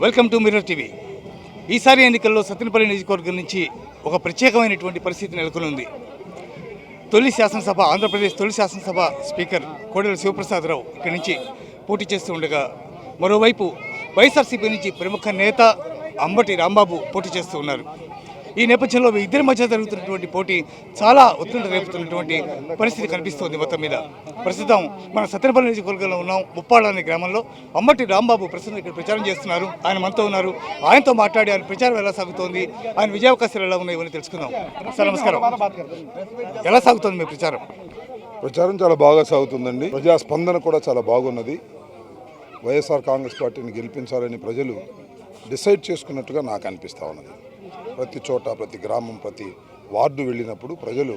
Welcome to mirror TV. ఈసారి ఎన్నికల్లో సత్తెనపల్లి నియోజకవర్గం నుంచి ఒక ప్రత్యేకమైనటువంటి పరిస్థితి నెలకొని ఉంది. ఆంధ్రప్రదేశ్ తొలి శాసనసభ స్పీకర్ కోడెల శివప్రసాదరావు ఇక్కడి నుంచి పోటీ చేస్తూ ఉండగా, మరోవైపు వైఎస్ఆర్సీపీ నుంచి ప్రముఖ నేత అంబటి రాంబాబు పోటీ చేస్తూ ఉన్నారు. ఈ నేపథ్యంలో ఇద్దరి మధ్య జరుగుతున్నటువంటి పోటీ చాలా ఒత్తిడి రేపుతున్నటువంటి పరిస్థితి కనిపిస్తోంది. మొత్తం మీద ప్రస్తుతం మన సత్తెనపల్లి నియోజకవర్గంలో ఉన్నాం. ముప్పాళ్ళ అనే గ్రామంలో అంబటి రాంబాబు ప్రస్తుతం ఇక్కడ ప్రచారం చేస్తున్నారు. ఆయన మనతో ఉన్నారు. ఆయనతో మాట్లాడి ఆయన ప్రచారం ఎలా సాగుతోంది, ఆయన విజయావకాశాలు ఎలా ఉన్నాయి ఇవన్నీ తెలుసుకుందాం. సార్ నమస్కారం. ఎలా సాగుతోంది మీ ప్రచారం? ప్రచారం చాలా బాగా సాగుతుందండి. ప్రజాస్పందన కూడా చాలా బాగున్నది. వైఎస్ఆర్ కాంగ్రెస్ పార్టీని గెలిపించాలని ప్రజలు డిసైడ్ చేసుకున్నట్టుగా నాకు అనిపిస్తూ ఉన్నది. ప్రతి చోట, ప్రతి గ్రామం, ప్రతి వార్డు వెళ్ళినప్పుడు ప్రజలు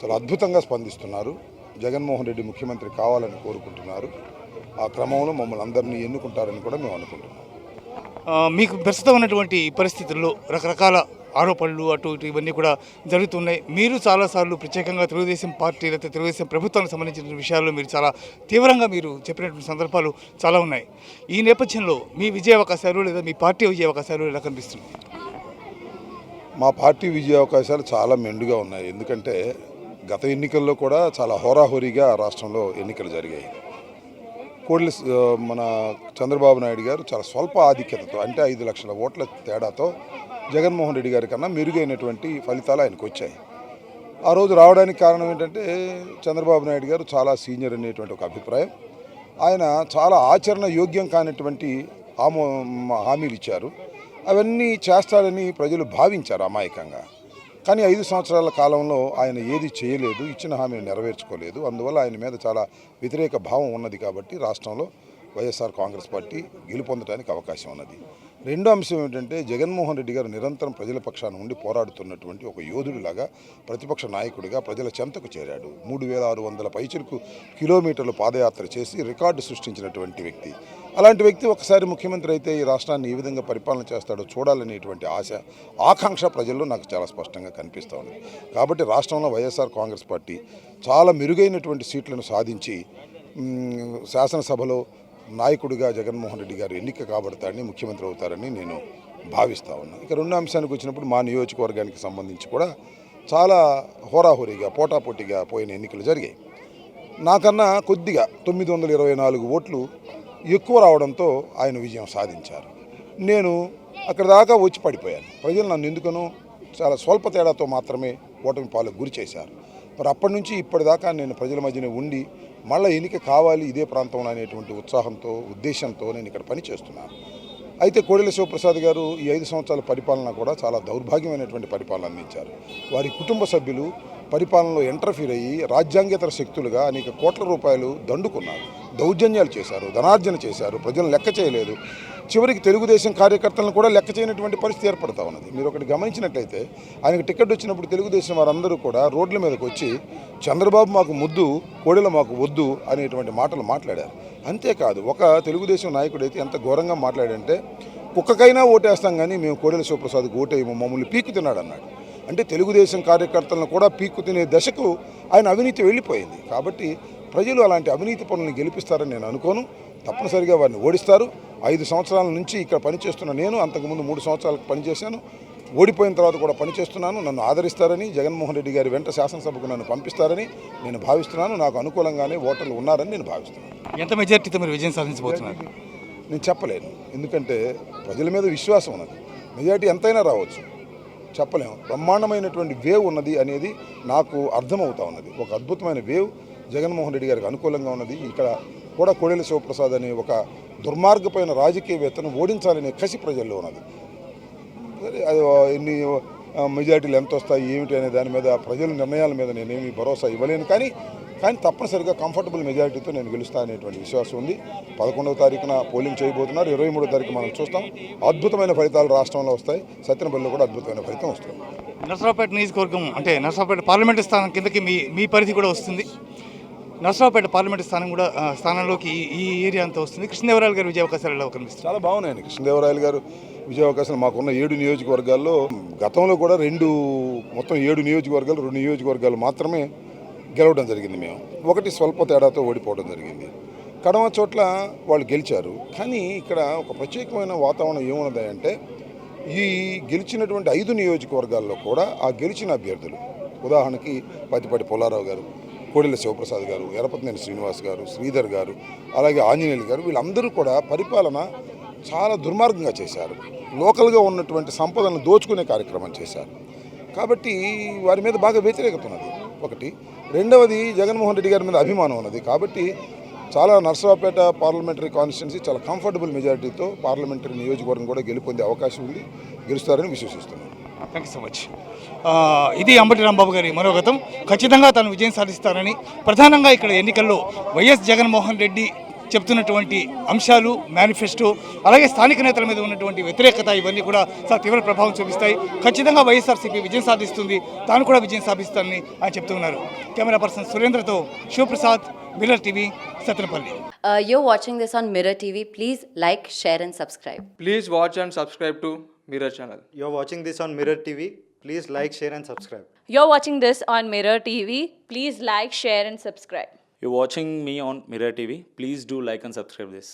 చాలా అద్భుతంగా స్పందిస్తున్నారు. జగన్మోహన్ రెడ్డి ముఖ్యమంత్రి కావాలని కోరుకుంటున్నారు. ఆ క్రమంలో మమ్మల్ని అందరినీ ఎన్నుకుంటారని కూడా మేము అనుకుంటున్నాం. మీకు ప్రస్తుతం ఉన్నటువంటి పరిస్థితుల్లో రకరకాల ఆరోపణలు అటు ఇటు ఇవన్నీ కూడా జరుగుతున్నాయి. మీరు చాలాసార్లు ప్రత్యేకంగా తెలుగుదేశం పార్టీ లేకపోతే తెలుగుదేశం ప్రభుత్వానికి సంబంధించిన విషయాల్లో మీరు చాలా తీవ్రంగా మీరు చెప్పినటువంటి సందర్భాలు చాలా ఉన్నాయి. ఈ నేపథ్యంలో మీ విజయావకాశాలు లేదా మీ పార్టీ విజయావకాశాలు ఎలా కనిపిస్తున్నాయి? మా పార్టీ విజయావకాశాలు చాలా మెండుగా ఉన్నాయి. ఎందుకంటే గత ఎన్నికల్లో కూడా చాలా హోరాహోరీగా రాష్ట్రంలో ఎన్నికలు జరిగాయి. మన చంద్రబాబు నాయుడు గారు చాలా స్వల్ప ఆధిక్యతతో, అంటే 5 లక్షల ఓట్ల తేడాతో జగన్మోహన్ రెడ్డి గారి కన్నా మెరుగైనటువంటి ఫలితాలు ఆయనకు వచ్చాయి. ఆ రోజు రావడానికి కారణం ఏంటంటే చంద్రబాబు నాయుడు గారు చాలా సీనియర్ అనేటువంటి ఒక అభిప్రాయం. ఆయన చాలా ఆచరణ యోగ్యం కానిటువంటి హామీలు ఇచ్చారు. అవన్నీ చేస్తాడని ప్రజలు భావించారు అమాయకంగా. కానీ 5 సంవత్సరాల కాలంలో ఆయన ఏది చేయలేదు, ఇచ్చిన హామీని నెరవేర్చుకోలేదు. అందువల్ల ఆయన మీద చాలా వ్యతిరేక భావం ఉన్నది. కాబట్టి రాష్ట్రంలో వైఎస్ఆర్ కాంగ్రెస్ పార్టీ గెలుపొందడానికి అవకాశం ఉన్నది. రెండో అంశం ఏంటంటే జగన్మోహన్ రెడ్డి గారు నిరంతరం ప్రజల పక్షాన ఉండి పోరాడుతున్నటువంటి ఒక యోధుడిలాగా, ప్రతిపక్ష నాయకుడిగా ప్రజల చెంతకు చేరాడు. 3600 పైచిలకు కిలోమీటర్లు పాదయాత్ర చేసి రికార్డు సృష్టించినటువంటి వ్యక్తి. అలాంటి వ్యక్తి ఒకసారి ముఖ్యమంత్రి అయితే ఈ రాష్ట్రాన్ని ఏ విధంగా పరిపాలన చేస్తాడో చూడాలనేటువంటి ఆకాంక్ష ప్రజల్లో నాకు చాలా స్పష్టంగా కనిపిస్తూ ఉంది. కాబట్టి రాష్ట్రంలో వైఎస్ఆర్ కాంగ్రెస్ పార్టీ చాలా మెరుగైనటువంటి సీట్లను సాధించి శాసనసభలో నాయకుడిగా జగన్మోహన్ రెడ్డి గారు ఎన్నిక కాబడతాడని, ముఖ్యమంత్రి అవుతారని నేను భావిస్తూ ఉన్నాను. ఇక రెండో అంశానికి వచ్చినప్పుడు మా నియోజకవర్గానికి సంబంధించి కూడా చాలా హోరాహోరీగా, పోటాపోటీగా పోయిన ఎన్నికలు జరిగాయి. నాకన్నా కొద్దిగా 924 ఓట్లు ఎక్కువ రావడంతో ఆయన విజయం సాధించారు. నేను అక్కడ దాకా వచ్చి పడిపోయాను. ప్రజలు నన్ను ఎందుకనో చాలా స్వల్ప తేడాతో మాత్రమే ఓటమి పాలకు గురి చేశారు. మరి అప్పటి నుంచి ఇప్పటిదాకా నేను ప్రజల మధ్యనే ఉండి మళ్ళీ ఎన్నిక కావాలి ఇదే ప్రాంతంలో అనేటువంటి ఉత్సాహంతో, ఉద్దేశంతో నేను ఇక్కడ పనిచేస్తున్నాను. అయితే కోడెల శివప్రసాద్ గారు ఈ 5 సంవత్సరాల పరిపాలన కూడా చాలా దౌర్భాగ్యమైనటువంటి పరిపాలన అందించారు. వారి కుటుంబ సభ్యులు పరిపాలనలో ఇంటర్ఫీర్ అయ్యి రాజ్యాంగేతర శక్తులుగా అనేక కోట్ల రూపాయలు దండుకున్నారు, దౌర్జన్యాలు చేశారు, ధనార్జన చేశారు, ప్రజలను లెక్క చేయలేదు. చివరికి తెలుగుదేశం కార్యకర్తలను కూడా లెక్క చేయనటువంటి పరిస్థితి ఏర్పడుతూ ఉన్నది. మీరు ఒకటి గమనించినట్లయితే ఆయనకు టికెట్ వచ్చినప్పుడు తెలుగుదేశం వారందరూ కూడా రోడ్ల మీదకి వచ్చి చంద్రబాబు మాకు ముద్దు, కోడెల మాకు వద్దు అనేటువంటి మాటలు మాట్లాడారు. అంతేకాదు, ఒక తెలుగుదేశం నాయకుడైతే ఎంత ఘోరంగా మాట్లాడంటే కుక్కకైనా ఓటేస్తాం కానీ మేము కోడెల శివప్రసాద్కి ఓటేయము, మమ్మల్ని పీకు తిన్నాడు అన్నాడు. అంటే తెలుగుదేశం కార్యకర్తలను కూడా పీక్కు తినే దశకు ఆయన అవినీతి వెళ్ళిపోయింది. కాబట్టి ప్రజలు అలాంటి అవినీతి పనులను గెలిపిస్తారని నేను అనుకోను. తప్పనిసరిగా వారిని ఓడిస్తారు. 5 సంవత్సరాల నుంచి ఇక్కడ పనిచేస్తున్న నేను అంతకుముందు 3 సంవత్సరాలకు పనిచేశాను. ఓడిపోయిన తర్వాత కూడా పనిచేస్తున్నాను. నన్ను ఆదరిస్తారని, జగన్మోహన్ రెడ్డి గారి వెంట శాసనసభకు నన్ను పంపిస్తారని నేను భావిస్తున్నాను. నాకు అనుకూలంగానే ఓటర్లు ఉన్నారని నేను భావిస్తున్నాను. ఎంత మెజార్టీతో మీరు విజయం సాధించబోతున్నారు? నేను చెప్పలేను. ఎందుకంటే ప్రజల మీద విశ్వాసం ఉన్నది. మెజార్టీ ఎంతైనా రావచ్చు, చెప్పలేము. బ్రహ్మాండమైనటువంటి వేవ్ ఉన్నది అనేది నాకు అర్థమవుతా ఉన్నది. ఒక అద్భుతమైన వేవ్ జగన్మోహన్ రెడ్డి గారికి అనుకూలంగా ఉన్నది. ఇక్కడ కూడా కోడెల శివప్రసాద్ అనే ఒక దుర్మార్గమైన రాజకీయవేత్తను ఓడించాలనే కసి ప్రజల్లో ఉన్నది. అది ఎన్ని మెజార్టీలు ఎంత వస్తాయి ఏమిటి అనే దాని మీద, ప్రజల నిర్ణయాల మీద నేనేమి భరోసా ఇవ్వలేను. కానీ తప్పనిసరిగా కంఫర్టబుల్ మెజారిటీతో నేను గెలుస్తా అనేటువంటి విశ్వాసం ఉంది. 11వ తారీఖున పోలింగ్ చేయబోతున్నారు. 23వ తారీఖు మనం చూస్తాం. అద్భుతమైన ఫలితాలు రాష్ట్రంలో వస్తాయి. సత్తెనపల్లిలో కూడా అద్భుతమైన ఫలితం వస్తుంది. నరసరావుపేట నియోజకవర్గం అంటే నరసరావుపేట పార్లమెంటు స్థానం కిందకి మీ పరిధి కూడా వస్తుంది. నరసరావుపేట పార్లమెంటు స్థానంలోకి ఈ ఏరియా అంతా వస్తుంది. కృష్ణదేవరాయలు గారి విజయావకాశాలు ఎలా కనిపిస్తుంది? చాలా బాగున్నాయండి. కృష్ణదేవరాయలు గారు విజయావకాశాలు మాకున్న 7 నియోజకవర్గాల్లో గతంలో కూడా మొత్తం 7 నియోజకవర్గాలు 2 నియోజకవర్గాలు మాత్రమే గెలవడం జరిగింది. మేము ఒకటి స్వల్ప తేడాతో ఓడిపోవడం జరిగింది. కడమ చోట్ల వాళ్ళు గెలిచారు. కానీ ఇక్కడ ఒక ప్రత్యేకమైన వాతావరణం ఏమున్నది అంటే ఈ గెలిచినటువంటి 5 నియోజకవర్గాల్లో కూడా ఆ గెలిచిన అభ్యర్థులు, ఉదాహరణకి పత్తిపాటి పుల్లారావు గారు, కోడెల శివప్రసాద్ గారు, ఎర్రపతినేని శ్రీనివాస్ గారు, శ్రీధర్ గారు, అలాగే ఆంజనేయులు గారు, వీళ్ళందరూ కూడా పరిపాలన చాలా దుర్మార్గంగా చేశారు. లోకల్గా ఉన్నటువంటి సంపదను దోచుకునే కార్యక్రమం చేశారు. కాబట్టి వారి మీద బాగా వ్యతిరేకత ఉన్నది ఒకటి. రెండవది జగన్మోహన్ రెడ్డి గారి మీద అభిమానం ఉన్నది. కాబట్టి చాలా నర్సరావుపేట పార్లమెంటరీ కాన్స్టిట్యున్సీ చాలా కంఫర్టబుల్ మెజారిటీతో పార్లమెంటరీ నియోజకవర్గం కూడా గెలుపొందే అవకాశం ఉంది. గెలుస్తారని విశ్వసిస్తున్నాను. Thank you so much. ఇది అంబటి రాంబాబు గారి మనోగతం. ఖచ్చితంగా తాను విజయం సాధిస్తారని, ప్రధానంగా ఇక్కడ ఎన్నికల్లో వైఎస్ జగన్మోహన్ రెడ్డి చెప్తున్నటువంటి అంశాలు, మేనిఫెస్టో, అలాగే స్థానిక నేతల మీద ఉన్నటువంటి వ్యతిరేకత, ఇవన్నీ కూడా చాలా తీవ్ర ప్రభావం చూపిస్తాయి. ఖచ్చితంగా వైఎస్ఆర్సీపీ విజయం సాధిస్తుంది, తాను కూడా విజయం సాధిస్తానని ఆయన చెప్తున్నారు. కెమెరా పర్సన్ సురేంద్రతో Sivaprasad, Mirror TV, Sattenapalli. You're watching this on Mirror TV. Please like, share and subscribe. Please watch and subscribe to Mirror channel. You're watching this on Mirror TV. Please like, share and subscribe. You're watching this on Mirror TV. Please like, share and subscribe. You're watching me on Mirror TV. Please do like and subscribe this.